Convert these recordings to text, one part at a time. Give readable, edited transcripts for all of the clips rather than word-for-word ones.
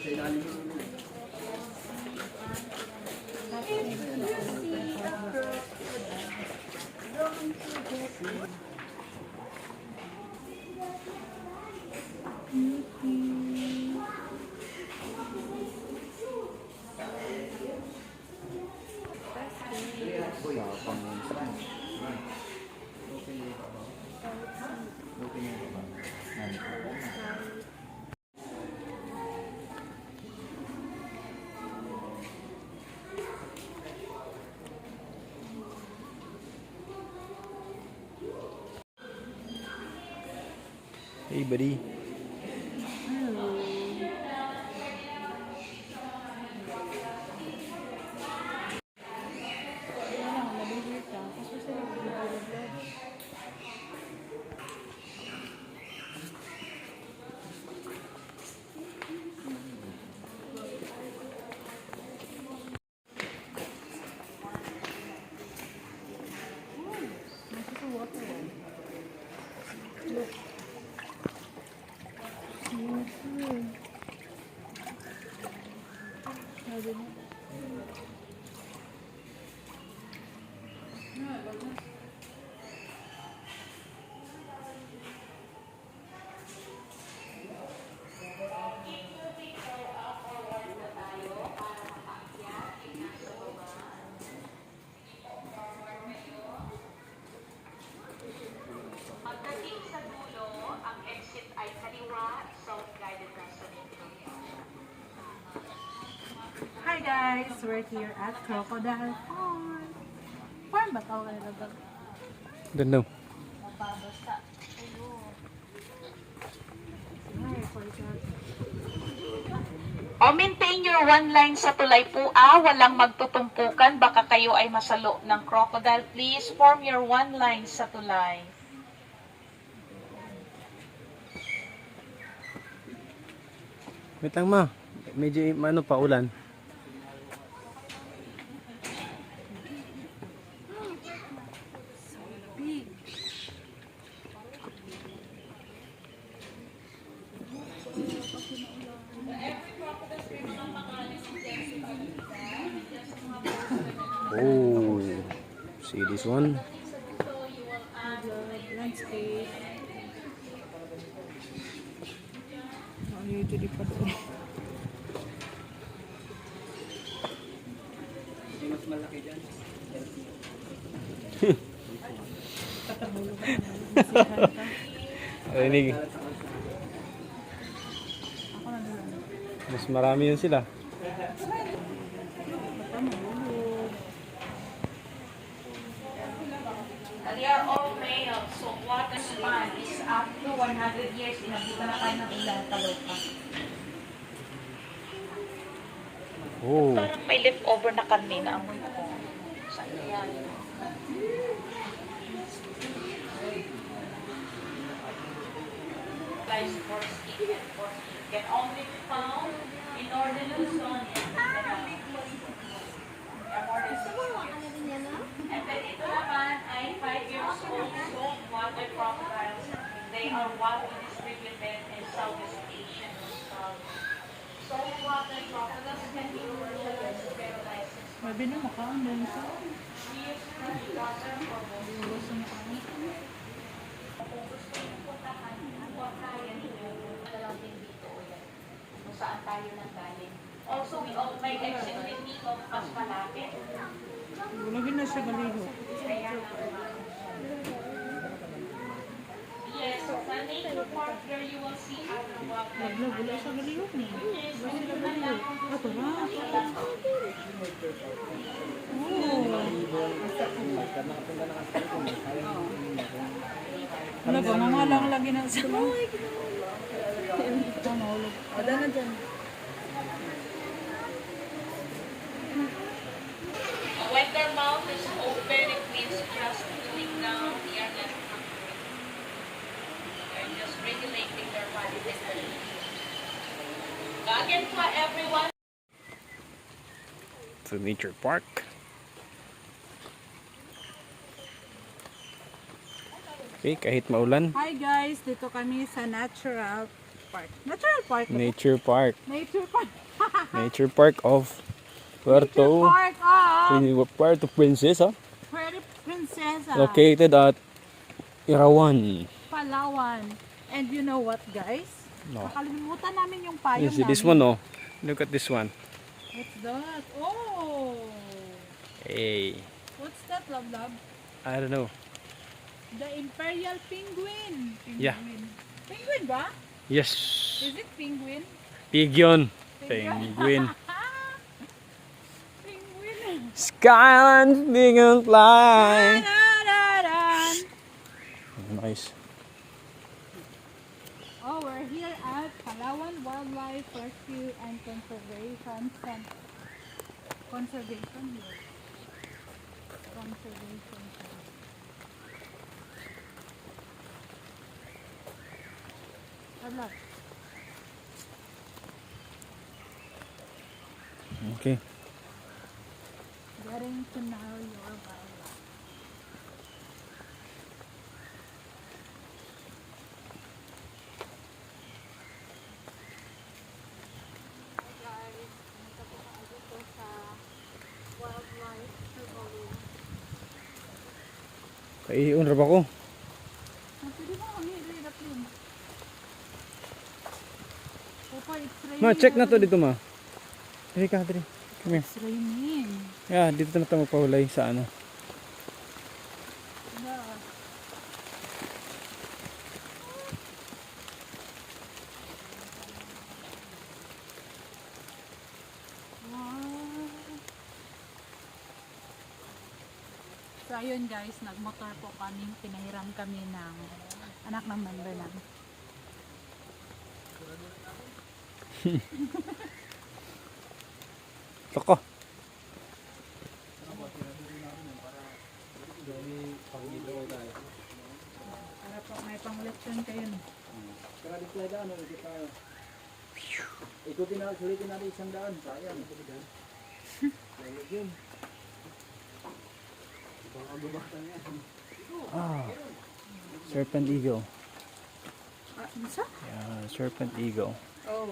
Hey, buddy. Hi guys, we're here at Crocodile Farm. Farm ba tawag nila ba? Don't know. O maintain your one line sa tulay po walang magtutumpukan, baka kayo ay masalo ng crocodile. Please form your one line sa tulay. Wait lang ma. Medyo ano pa ulan. Oh, see this one? Landscape. Ano yung ito di pa doon? Mas malaki dyan. Rinig. Mas marami yun sila. They are all male, so water span is up to 100 years. Inabutan na kayo ng ilang talopa. Oh. Parang may leftover na karne na amoy ko. Saan yan? Lies for skin and for skin can only be found in northern Luzon and Mindanao. And then ito naman ay 5 years old saltwater crocodiles. They are widely distributed in Southeast Asia and Australia. Saltwater crocodiles can be commercialized sterilized. Mabi na makaon din sa. We use fresh water for most. Kung gusto niyo puntahan, kung kaya niyo, dalaw din dito ulit. Kung saan tayo nanggaling. Also, we all may exit din dito mas malapit. Lagi na siya galiho. Yes, so sa nature park there you will see other wildlife. Wala siya galiho ni. Wala sila galiho. Ato ba? Wala ba? Mamalang lagi na sa. Ada na dyan. When their mouth is open, it means just cooling down the airlet. They're just regulating their body temperature. Again po everyone. To nature park. Okay, kahit maulan. Hi guys, dito kami sa natural park. Natural park. ba to? Nature Park. Nature park. Nature Park of Nature Puerto park of Puerto Princesa. Puerto Princesa. Located at Irawan. Palawan. And you know what, guys? No. Nakalimutan namin yung payong You see this namin. one, oh. Look at this one. What's that? Oh! Hey, What's that, love? I don't know. The Imperial Penguin. Yeah. Penguin ba? Yes. Is it penguin? Pigeon. Penguin. Penguin. Skyline Pigeon fly. Da-da-da-dan. Nice. Oh, we're here at Palawan Wildlife Rescue and Conservation Center. Conservation here. Conservation Center. Wala. Okay. Getting to know your wildlife. Hi guys, pumunta po kami dito sa wildlife survival. Kaiiyon ra ba ko? Pwede ba kami hirap yun? Opo, it's raining. Ma, check na to already. dito, ma. Dali ka, dali. Come here. It's raining. Yeah, dito na tayo magpahulay sa ano. Yeah. Wow. So ayun guys, nagmotor po kami, pinahiram kami ng anak ng member namin. Loko. Para po may pang-leksyon kayo. No? Ikutin na, sulitin natin 100. Sayang. Ah. Serpent eagle. Ah, isa? Yeah, serpent eagle. Oh.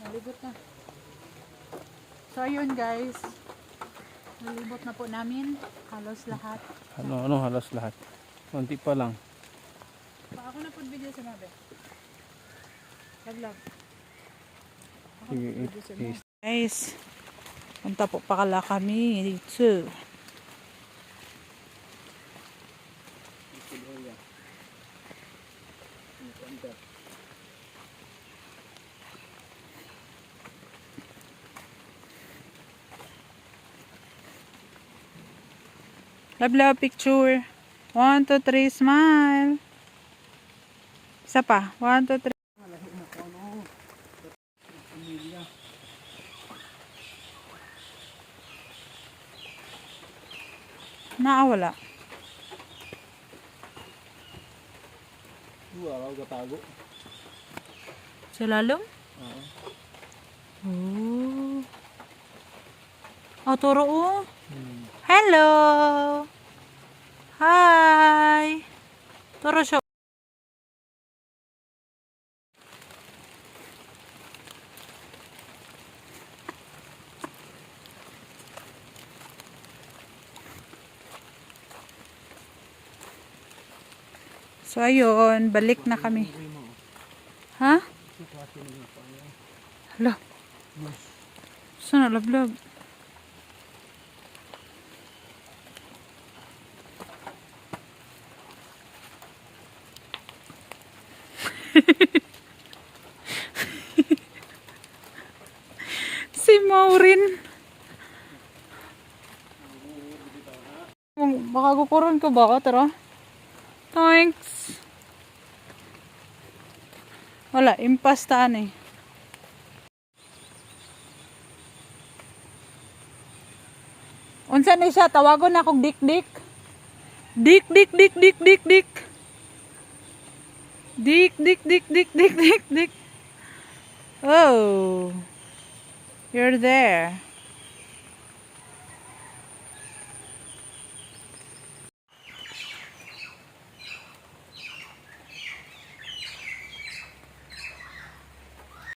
Nalibot na. So ayun guys. Nalibot na po namin. Halos lahat. Ano halos lahat. Konti pa lang. Pa ako na po video sa mabe. Love. Sige, it- Guys, punta po pakala kami dito. Love picture. 1, 2, 3, smile. Isa pa. 1, 2, 3. Naawala. Wala ka tago. Sa lalong? Oh. Oh, turo oh. Hello. Hi. Turo siya. So ayun, balik na kami. Ha? Hala. Saan na lablab? Si Maureen. Baka kukuron ko ba? Tara. Thanks. Wala, impastaan eh. Unsa ni siya? Tawagon na akong dik-dik. Dik-dik-dik-dik-dik-dik. Dik-dik-dik-dik-dik-dik-dik. Oh. You're there.